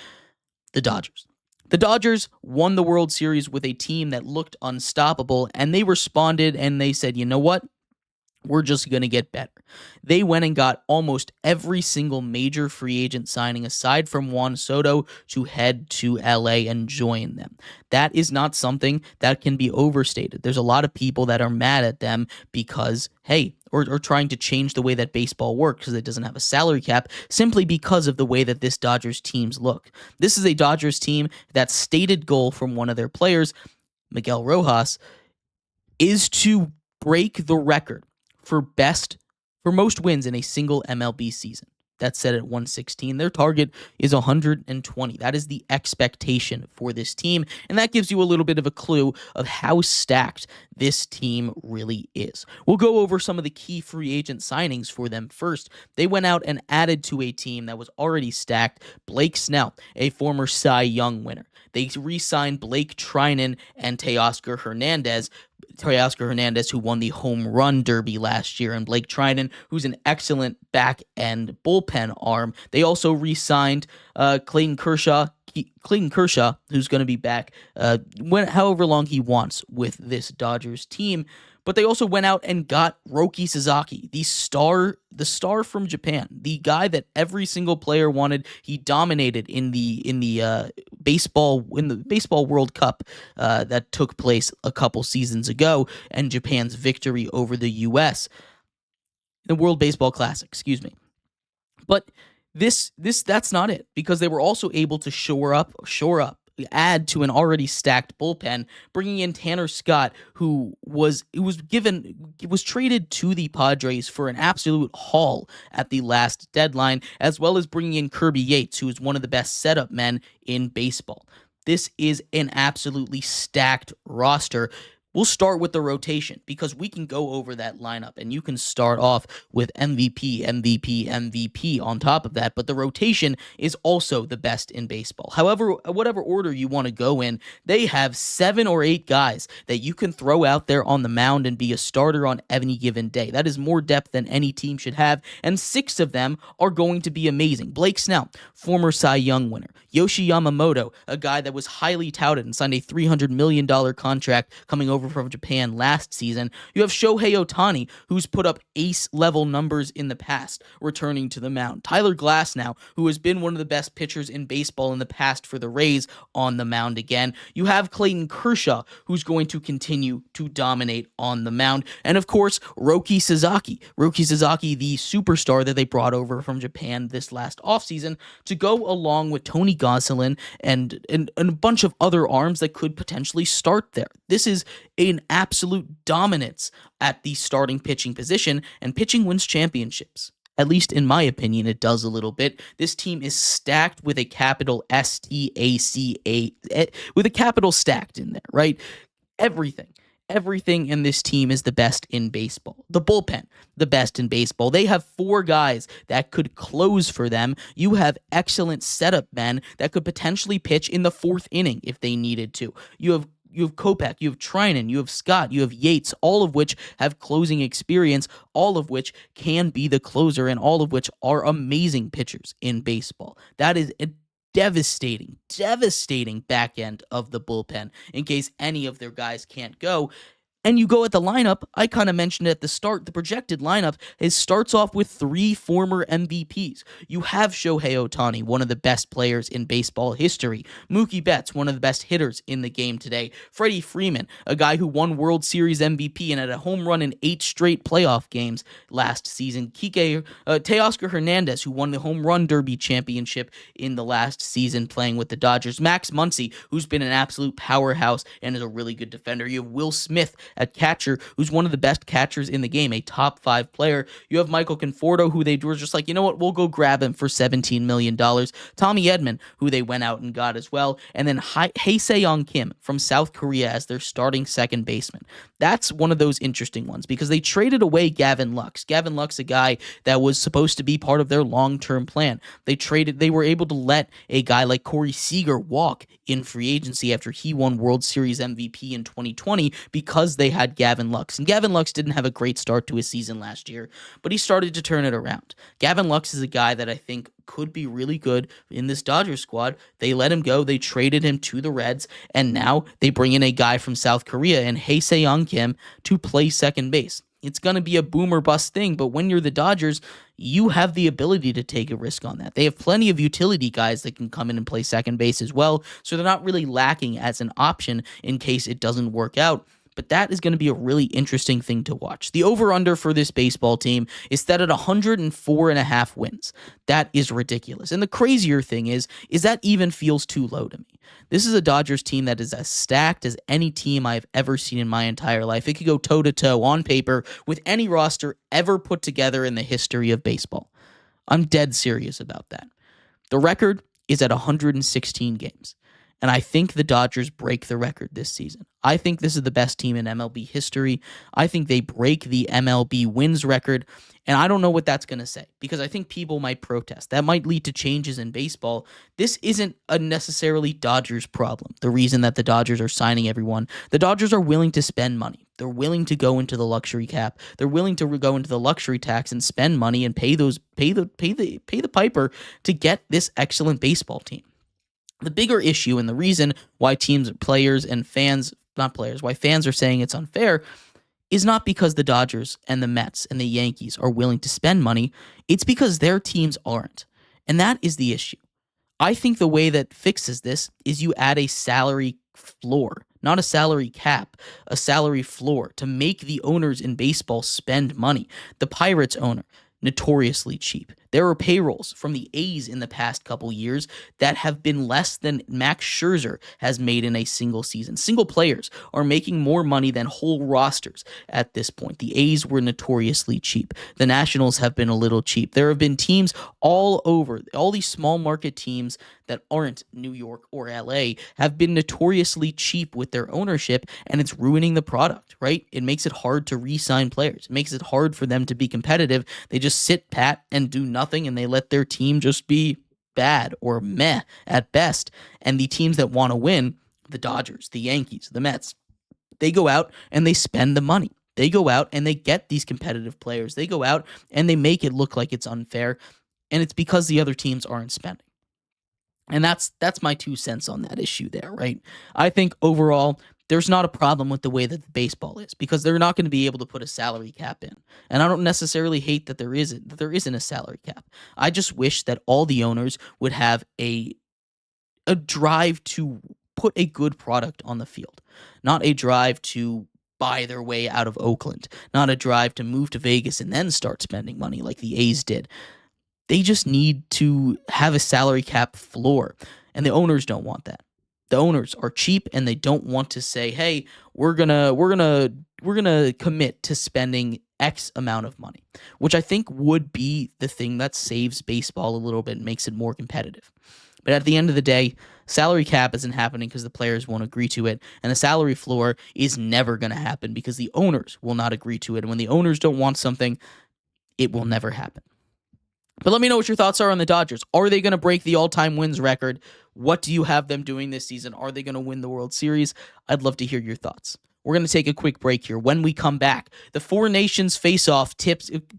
the Dodgers. The Dodgers won the World Series with a team that looked unstoppable, and they responded and they said, you know what? We're just going to get better. They went and got almost every single major free agent signing aside from Juan Soto to head to LA and join them. That is not something that can be overstated. There's a lot of people that are mad at them because, hey, or trying to change the way that baseball works because it doesn't have a salary cap simply because of the way that this Dodgers teams look. This is a Dodgers team that stated goal from one of their players, Miguel Rojas, is to break the record for most wins in a single MLB season. That's set at 116. Their target is 120. That is the expectation for this team, and that gives you a little bit of a clue of how stacked this team really is. We'll go over some of the key free agent signings for them first. They went out and added to a team that was already stacked Blake Snell, a former Cy Young winner. They re-signed Blake Trinan and Teoscar Hernandez, who won the home run derby last year, and Blake Trinan, who's an excellent back-end bullpen arm. They also re-signed Clayton Kershaw, who's going to be back however long he wants with this Dodgers team. But they also went out and got Roki Sasaki, the star from Japan, the guy that every single player wanted. He dominated in the baseball World Cup that took place a couple seasons ago, and Japan's victory over the U.S. the World Baseball Classic, excuse me. But that's not it, because they were also able to shore up, add to an already stacked bullpen, bringing in Tanner Scott, who was traded to the Padres for an absolute haul at the last deadline, as well as bringing in Kirby Yates, who is one of the best setup men in baseball. This is an absolutely stacked roster. We'll start with the rotation because we can go over that lineup, and you can start off with MVP on top of that, but the rotation is also the best in baseball. However, whatever order you want to go in, they have 7 or 8 guys that you can throw out there on the mound and be a starter on any given day. That is more depth than any team should have, and 6 of them are going to be amazing. Blake Snell, former Cy Young winner. Yoshi Yamamoto, a guy that was highly touted and signed a $300 million contract coming over from Japan last season. You have Shohei Ohtani, who's put up ace-level numbers in the past, returning to the mound. Tyler Glasnow, who has been one of the best pitchers in baseball in the past for the Rays, on the mound again. You have Clayton Kershaw, who's going to continue to dominate on the mound. And of course, Roki Sasaki. Roki Sasaki, the superstar that they brought over from Japan this last offseason to go along with Tony Gonsolin and a bunch of other arms that could potentially start there. This is an absolute dominance at the starting pitching position, and pitching wins championships. At least in my opinion, it does a little bit. This team is stacked with a capital S-T-A-C-A, with a capital stacked in there, right? Everything in this team is the best in baseball. The bullpen, the best in baseball. They have 4 guys that could close for them. You have excellent setup men that could potentially pitch in the 4th inning if they needed to. You have Kopech, you have Trinan, you have Scott, you have Yates, all of which have closing experience, all of which can be the closer, and all of which are amazing pitchers in baseball. That is a devastating back end of the bullpen in case any of their guys can't go. And you go at the lineup, I kind of mentioned at the start, the projected lineup starts off with 3 former MVPs. You have Shohei Ohtani, one of the best players in baseball history. Mookie Betts, one of the best hitters in the game today. Freddie Freeman, a guy who won World Series MVP and had a home run in 8 straight playoff games last season. Teoscar Hernandez, who won the home run derby championship in the last season playing with the Dodgers. Max Muncy, who's been an absolute powerhouse and is a really good defender. You have Will Smith at catcher, who's one of the best catchers in the game, a top 5 player. You have Michael Conforto, who they were just like, you know what, we'll go grab him for $17 million. Tommy Edman, who they went out and got as well. And then Hae-Seong Kim from South Korea as their starting second baseman. That's one of those interesting ones because they traded away Gavin Lux. Gavin Lux, a guy that was supposed to be part of their long-term plan. They were able to let a guy like Corey Seager walk in free agency after he won World Series MVP in 2020 because they had Gavin Lux. And Gavin Lux didn't have a great start to his season last year, but he started to turn it around. Gavin Lux is a guy that I think could be really good in this Dodgers squad. They let him go. They traded him to the Reds, and now they bring in a guy from South Korea and Hae-Seong Kim to play second base. It's going to be a boom or bust thing, but when you're the Dodgers, you have the ability to take a risk on that. They have plenty of utility guys that can come in and play second base as well, so they're not really lacking as an option in case it doesn't work out. But that is going to be a really interesting thing to watch. The over-under for this baseball team is set at 104.5 wins. That is ridiculous. And the crazier thing is that even feels too low to me. This is a Dodgers team that is as stacked as any team I've ever seen in my entire life. It could go toe-to-toe on paper with any roster ever put together in the history of baseball. I'm dead serious about that. The record is at 116 games. And I think the Dodgers break the record this season. I think this is the best team in MLB history. I think they break the MLB wins record. And I don't know what that's going to say because I think people might protest. That might lead to changes in baseball. This isn't a necessarily Dodgers problem. The reason that the Dodgers are signing everyone, the Dodgers are willing to spend money. They're willing to go into the luxury cap. They're willing to go into the luxury tax and spend money and pay the piper to get this excellent baseball team. The bigger issue and the reason why teams, players, and fans, not players, why fans are saying it's unfair is not because the Dodgers and the Mets and the Yankees are willing to spend money. It's because their teams aren't. And that is the issue. I think the way that fixes this is you add a salary floor, not a salary cap, a salary floor to make the owners in baseball spend money. The Pirates owner, notoriously cheap. There are payrolls from the A's in the past couple years that have been less than Max Scherzer has made in a single season. Single players are making more money than whole rosters at this point. The A's were notoriously cheap. The Nationals have been a little cheap. There have been teams all over, all these small market teams that aren't New York or LA have been notoriously cheap with their ownership, and it's ruining the product, right? It makes it hard to re-sign players. It makes it hard for them to be competitive. They just sit pat and do nothing, and they let their team just be bad or meh at best. And the teams that want to win, the Dodgers, the Yankees, the Mets, they go out and they spend the money. They go out and they get these competitive players. They go out and they make it look like it's unfair, and it's because the other teams aren't spending. And that's my 2 cents on that issue there, right? I think overall, there's not a problem with the way that the baseball is because they're not going to be able to put a salary cap in. And I don't necessarily hate that there isn't a salary cap. I just wish that all the owners would have a drive to put a good product on the field, not a drive to buy their way out of Oakland, not a drive to move to Vegas and then start spending money like the A's did. They just need to have a salary cap floor, and the owners don't want that. The owners are cheap, and they don't want to say, "Hey, we're gonna commit to spending X amount of money," which I think would be the thing that saves baseball a little bit and makes it more competitive. But at the end of the day, salary cap isn't happening because the players won't agree to it, and the salary floor is never going to happen because the owners will not agree to it. And when the owners don't want something, it will never happen. But let me know what your thoughts are on the Dodgers. Are they going to break the all-time wins record? What do you have them doing this season? Are they going to win the World Series? I'd love to hear your thoughts. We're going to take a quick break here. When we come back, the Four Nations face-off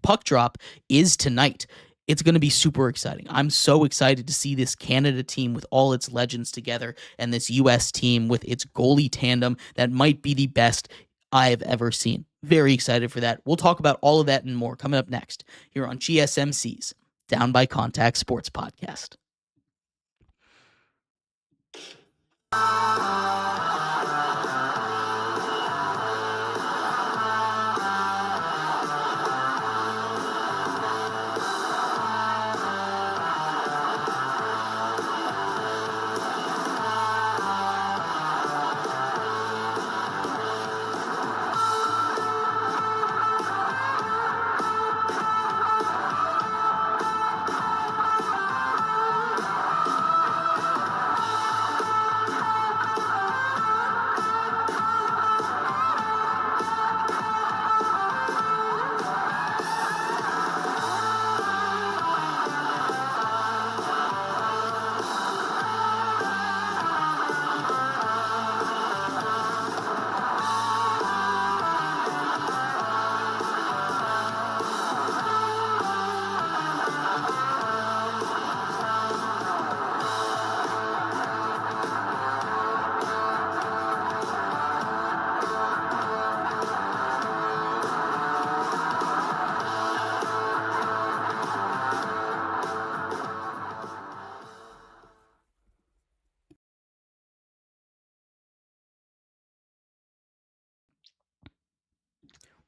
puck drop is tonight. It's going to be super exciting. I'm so excited to see this Canada team with all its legends together and this U.S. team with its goalie tandem that might be the best I've ever seen. Very excited for that. We'll talk about all of that and more coming up next here on GSMC's Down by Contact Sports Podcast.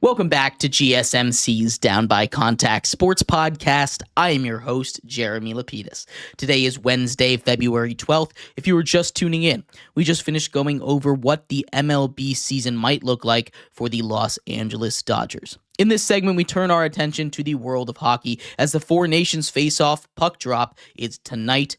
Welcome back to GSMC's Down by Contact Sports Podcast. I am your host, Jeremy Lapidus. Today is Wednesday, February 12th. If you were just tuning in, we just finished going over what the MLB season might look like for the Los Angeles Dodgers. In this segment, we turn our attention to the world of hockey as the Four Nations face-off puck drop is tonight.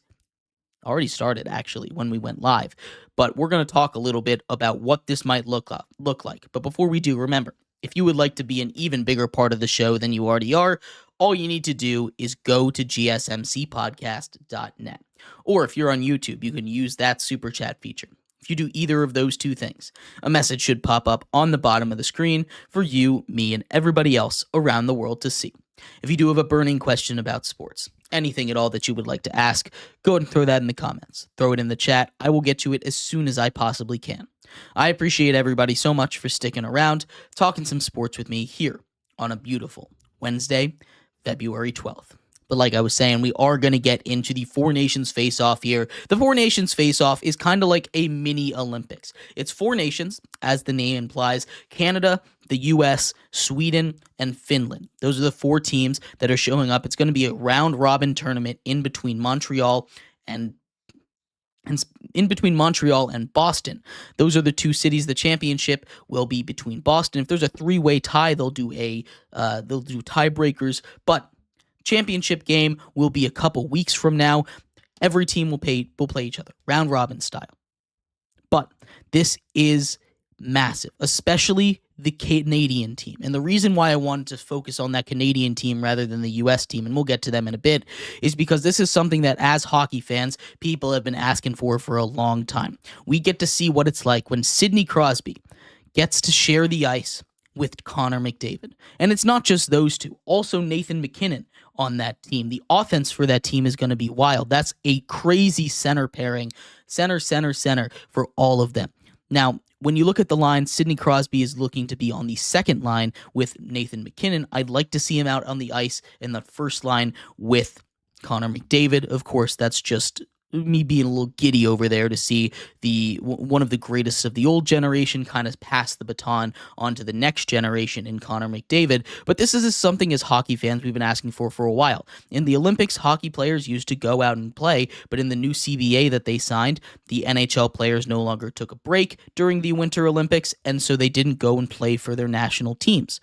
Already started, actually, when we went live. But we're going to talk a little bit about what this might look like. But before we do, remember, if you would like to be an even bigger part of the show than you already are, all you need to do is go to gsmcpodcast.net. Or if you're on YouTube, you can use that super chat feature. If you do either of those two things, a message should pop up on the bottom of the screen for you, me, and everybody else around the world to see. If you do have a burning question about sports, anything at all that you would like to ask, go ahead and throw that in the comments. Throw it in the chat. I will get to it as soon as I possibly can. I appreciate everybody so much for sticking around, talking some sports with me here on a beautiful Wednesday, February 12th. But like I was saying, we are going to get into the Four Nations face-off here. The Four Nations face-off is kind of like a mini Olympics. It's four nations, as the name implies: Canada, the U.S., Sweden, and Finland. Those are the four teams that are showing up. It's going to be a round-robin tournament in between Montreal and Boston. Those are the two cities. The championship will be between Boston. If there's a three-way tie, they'll do tiebreakers. But championship game will be a couple weeks from now. Every team will play each other, round robin style. But this is massive, especially the Canadian team. And the reason why I wanted to focus on that Canadian team rather than the U.S. team, and we'll get to them in a bit, is because this is something that, as hockey fans, people have been asking for a long time. We get to see what it's like when Sidney Crosby gets to share the ice with Connor McDavid. And it's not just those two. Also Nathan MacKinnon on that team. The offense for that team is going to be wild. That's a crazy center pairing. Center for all of them. Now, when you look at the line, Sidney Crosby is looking to be on the second line with Nathan MacKinnon. I'd like to see him out on the ice in the first line with Connor McDavid. Of course, that's just me being a little giddy over there to see one of the greatest of the old generation kind of pass the baton on to the next generation in Connor McDavid. But this is something, as hockey fans, we've been asking for a while. In the Olympics, hockey players used to go out and play, but in the new CBA that they signed, the NHL players no longer took a break during the Winter Olympics, and so they didn't go and play for their national teams.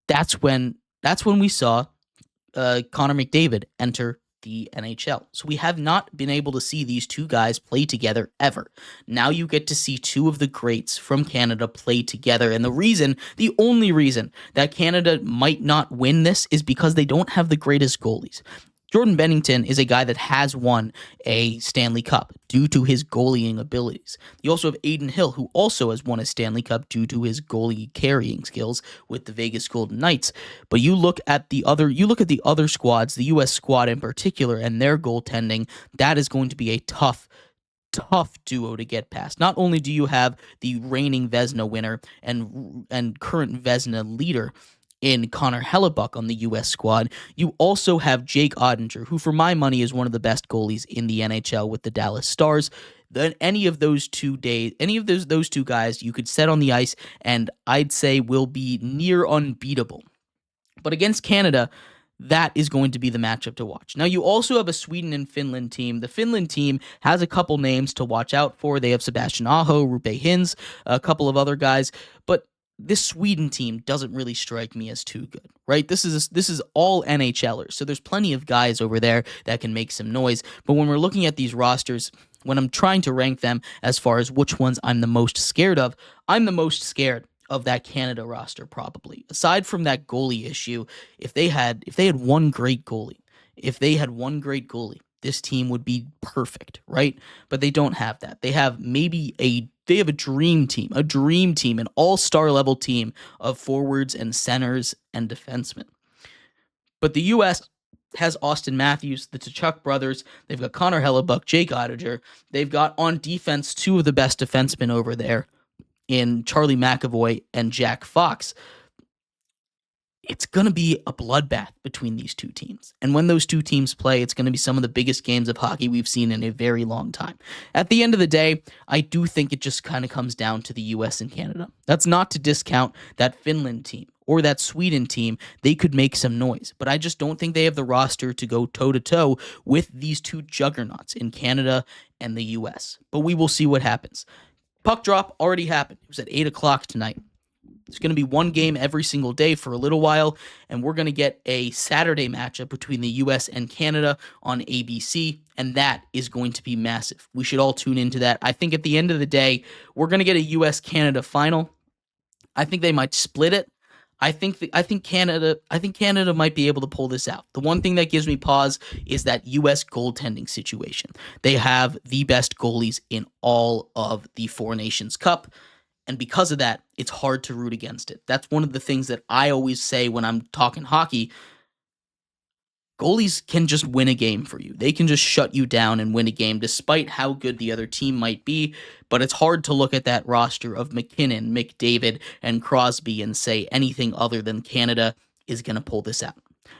That's when we saw Connor McDavid enter the NHL. So we have not been able to see these two guys play together ever. Now you get to see two of the greats from Canada play together. And the only reason that Canada might not win this is because they don't have the greatest goalies. Jordan Bennington is a guy that has won a Stanley Cup due to his goalieing abilities. You also have Adin Hill, who also has won a Stanley Cup due to his goalie carrying skills with the Vegas Golden Knights. But you look at the other squads, the U.S. squad in particular, and their goaltending. That is going to be a tough duo to get past. Not only do you have the reigning Vezina winner and current Vezina leader in Connor Hellebuck on the U.S. squad, you also have Jake Ottinger, who for my money is one of the best goalies in the NHL with the Dallas Stars. Then any of those two guys you could set on the ice and I'd say will be near unbeatable. But against Canada, that is going to be the matchup to watch. Now, you also have a Sweden and Finland team. The Finland team has a couple names to watch out for. They have Sebastian Aho, Rupe Hintz, a couple of other guys, but this Sweden team doesn't really strike me as too good, right? This is all NHLers, so there's plenty of guys over there that can make some noise. But when we're looking at these rosters, when I'm trying to rank them as far as which ones I'm the most scared of, I'm the most scared of that Canada roster probably. Aside from that goalie issue, if they had one great goalie, this team would be perfect, right? But they don't have that. They have a dream team, an all-star level team of forwards and centers and defensemen. But the U.S. has Austin Matthews, the Tkachuk brothers. They've got Connor Hellebuck, Jake Ottinger. They've got on defense two of the best defensemen over there in Charlie McAvoy and Jack Fox. it's going to be a bloodbath between these two teams. And when those two teams play, it's going to be some of the biggest games of hockey we've seen in a very long time. At the end of the day, I do think it just kind of comes down to the US and Canada. That's not to discount that Finland team or that Sweden team. They could make some noise, but I just don't think they have the roster to go toe-to-toe with these two juggernauts in Canada and the US. But we will see what happens. Puck drop already happened. It was at 8 o'clock tonight. It's going to be one game every single day for a little while, and we're going to get a Saturday matchup between the U.S. and Canada on ABC, and that is going to be massive. We should all tune into that. I think at the end of the day, we're going to get a U.S.-Canada final. I think they might split it. I think Canada might be able to pull this out. The one thing that gives me pause is that U.S. goaltending situation. They have the best goalies in all of the Four Nations Cup. And because of that, it's hard to root against it. That's one of the things that I always say when I'm talking hockey. Goalies can just win a game for you. They can just shut you down and win a game despite how good the other team might be. But it's hard to look at that roster of McKinnon, McDavid, and Crosby and say anything other than Canada is going to pull this out.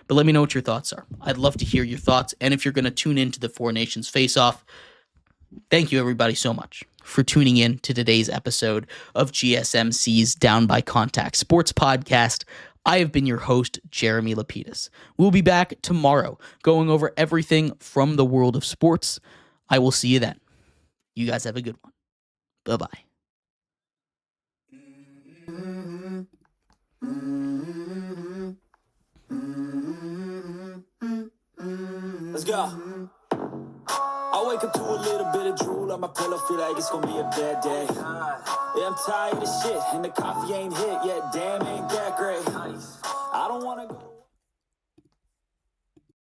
But let me know what your thoughts are. I'd love to hear your thoughts. And if you're going to tune into the Four Nations Face-Off, thank you everybody so much for tuning in to today's episode of GSMC's Down by Contact Sports Podcast. I have been your host, Jeremy Lapidus. We'll be back tomorrow going over everything from the world of sports. I will see you then. You guys have a good one. Bye-bye. Let's go. I wake up to a little bit of drool on my pillow, feel like it's gonna be a bad day. Yeah, I'm tired of shit, and the coffee ain't hit yet, damn, ain't that great. I don't wanna go.